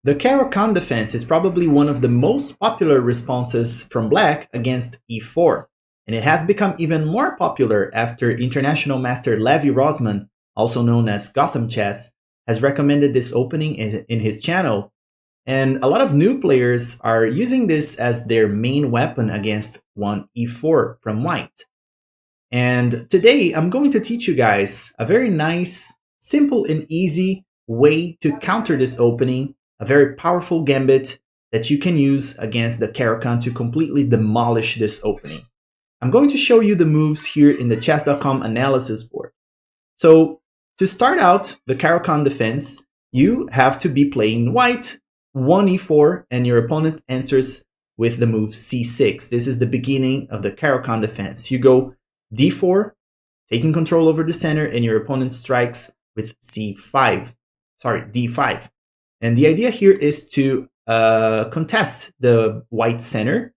The Caro Kann defense is probably one of the most popular responses from black against e4, and it has become even more popular after international master Levy Rozman, also known as GothamChess, has recommended this opening in his channel. And a lot of new players are using this as their main weapon against one e4 from white. And today I'm going to teach you guys a very nice, simple and easy way to counter this opening, a very powerful gambit that you can use against the Caro Kann to completely demolish this opening. I'm going to show you the moves here in the chess.com analysis board. So to start out the Caro Kann defense, you have to be playing white, 1 e4, and your opponent answers with the move c6. This is the beginning of the Caro Kann defense. You go d4, taking control over the center, and your opponent strikes with d5. And the idea here is to contest the white center.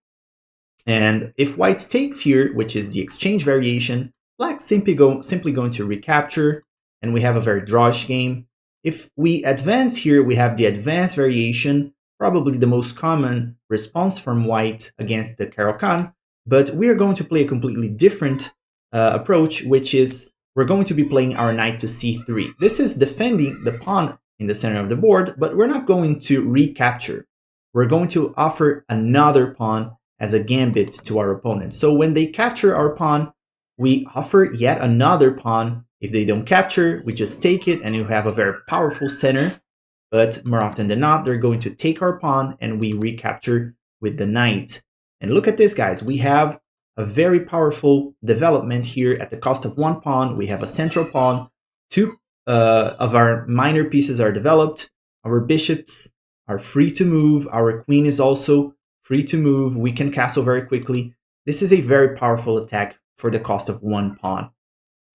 And if white takes here, which is the exchange variation, black's simply going to recapture, and we have a very drawish game. If we advance here, we have the advance variation, probably the most common response from white against the Caro Kann, but we are going to play a completely different approach, which is we're going to be playing our knight to c3. This is defending the pawn in the center of the board, but we're not going to recapture. We're going to offer another pawn as a gambit to our opponent. So when they capture our pawn, we offer yet another pawn. If they don't capture, we just take it and you have a very powerful center. But more often than not, they're going to take our pawn and we recapture with the knight. And look at this, guys. We have a very powerful development here at the cost of one pawn. We have a central pawn. Two of our minor pieces are developed. Our bishops are free to move. Our queen is also free to move. We can castle very quickly. This is a very powerful attack for the cost of one pawn.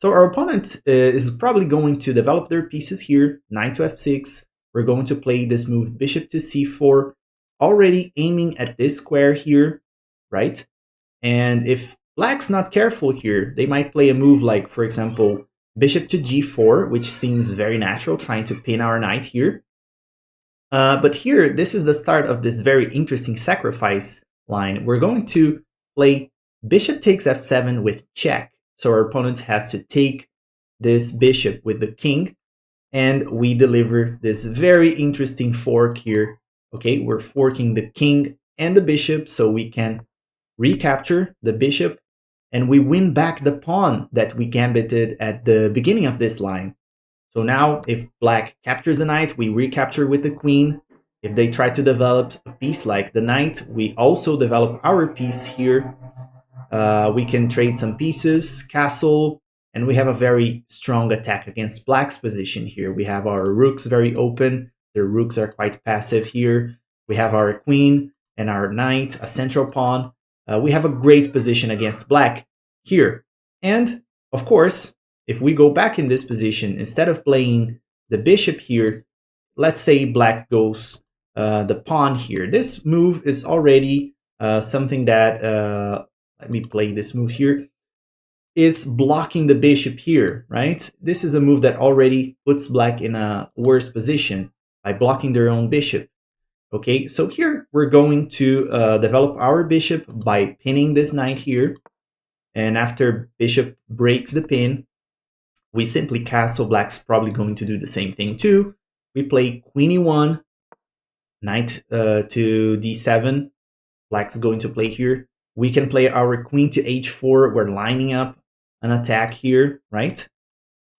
So our opponent is probably going to develop their pieces here. Knight to f6. We're going to play this move bishop to c4, already aiming at this square here, right? And if black's not careful here, they might play a move like, for example, bishop to g4, which seems very natural, trying to pin our knight here. But here, this is the start of this very interesting sacrifice line. We're going to play bishop takes f7 with check. So our opponent has to take this bishop with the king, and we deliver this very interesting fork here. Okay, we're forking the king and the bishop so we can recapture the bishop, and we win back the pawn that we gambited at the beginning of this line. So now if black captures the knight, we recapture with the queen. If they try to develop a piece like the knight, we also develop our piece here. We can trade some pieces, castle, and we have a very strong attack against black's position here. We have our rooks very open. The rooks are quite passive here. We have our queen and our knight, a central pawn. We have a great position against black here. And of course, if we go back in this position, instead of playing the bishop here, let's say black goes the pawn here. This move is already something that, let me play this move here, is blocking the bishop here, right? This is a move that already puts black in a worse position by blocking their own bishop. Okay, so here we're going to develop our bishop by pinning this knight here. And after bishop breaks the pin, we simply castle. Black's probably going to do the same thing too. We play queen e1, knight to d7. Black's going to play here. We can play our queen to h4. We're lining up an attack here, right?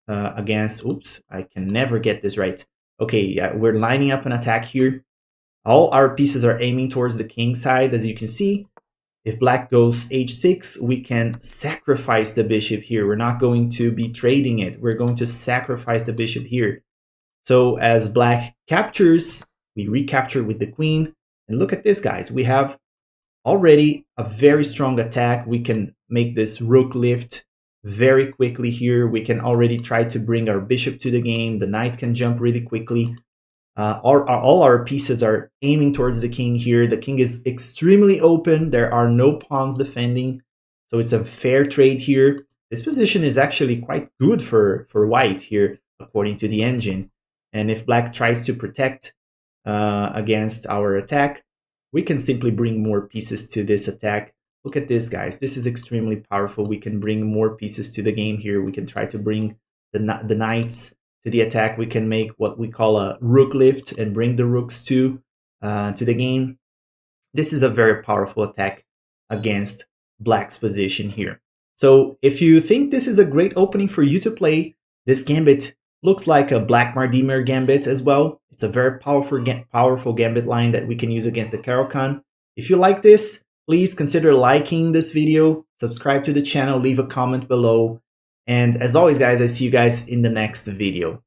Against, oops, I can never get this right. Okay, yeah, we're lining up an attack here. All our pieces are aiming towards the king side, as you can see. If black goes h6, we can sacrifice the bishop here. We're not going to be trading it. We're going to sacrifice the bishop here. So as black captures, we recapture with the queen. And look at this, guys. We have already a very strong attack. We can make this rook lift very quickly here. We can already try to bring our bishop to the game. The knight can jump really quickly. All our pieces are aiming towards the king here. The king is extremely open. There are no pawns defending. So it's a fair trade here. This position is actually quite good for white here, according to the engine. And if black tries to protect against our attack, we can simply bring more pieces to this attack. Look at this, guys. This is extremely powerful. We can bring more pieces to the game here. We can try to bring the knights to the attack. We can make what we call a rook lift and bring the rooks to the game. This is a very powerful attack against black's position here. So if you think this is a great opening for you to play, this gambit looks like a Black Mardimir gambit as well. It's a very powerful gambit line that we can use against the Caro Kann. If you like this, please consider liking this video, subscribe to the channel, leave a comment below. And as always, guys, I see you guys in the next video.